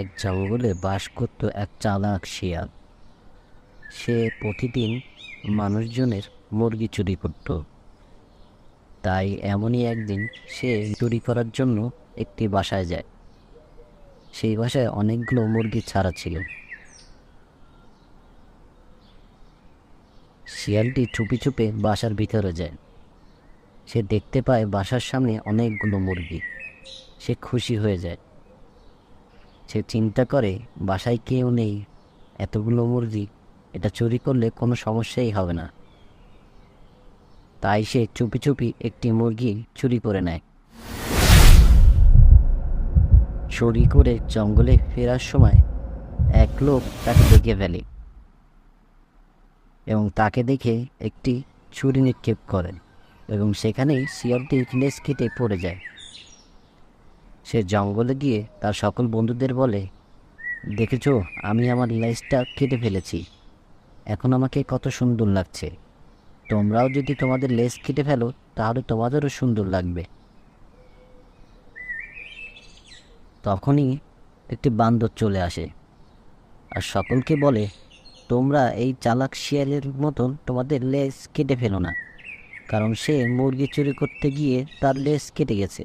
এক জঙ্গলে বাস করত এক চালাক শিয়াল। সে প্রতিদিন মানুষজনের মুরগি চুরি করত। তাই এমনই একদিন সে চুরি করার জন্য একটি বাসায় যায়। সেই বাসায় অনেকগুলো মুরগি ছাড়া ছিল। শিয়ালটি চুপি চুপে বাসার ভিতরে যায়। সে দেখতে পায় বাসার সামনে অনেকগুলো মুরগি। সে খুশি হয়ে যায়। সে চিন্তা করে, বাসায় কেউ নেই, এতগুলো মুরগি, এটা চুরি করলে কোনো সমস্যাই হবে না। তাই সে চুপি চুপি একটি মুরগি চুরি করে নেয়। চুরি করে জঙ্গলে ফেরার সময় এক লোক তাকে দেখে ফেলে এবং তাকে দেখে একটি ছুরি নিক্ষেপ করেন এবং সেখানেই শিয়ালটির লেজ কেটে পড়ে যায়। সে জঙ্গলে গিয়ে তার সকল বন্ধুদের বলে, দেখেছো, আমি আমার লেজটা কেটে ফেলেছি, এখন আমাকে কত সুন্দর লাগছে। তোমরাও যদি তোমাদের লেজ কেটে ফেলো তাহলে তোমাদেরও সুন্দর লাগবে। তখনই একটি বান্দর চলে আসে আর সকলকে বলে, তোমরা এই চালাক শিয়ালের মতন তোমাদের লেজ কেটে ফেলো না, কারণ সে মুরগি চুরি করতে গিয়ে তার লেজ কেটে গেছে।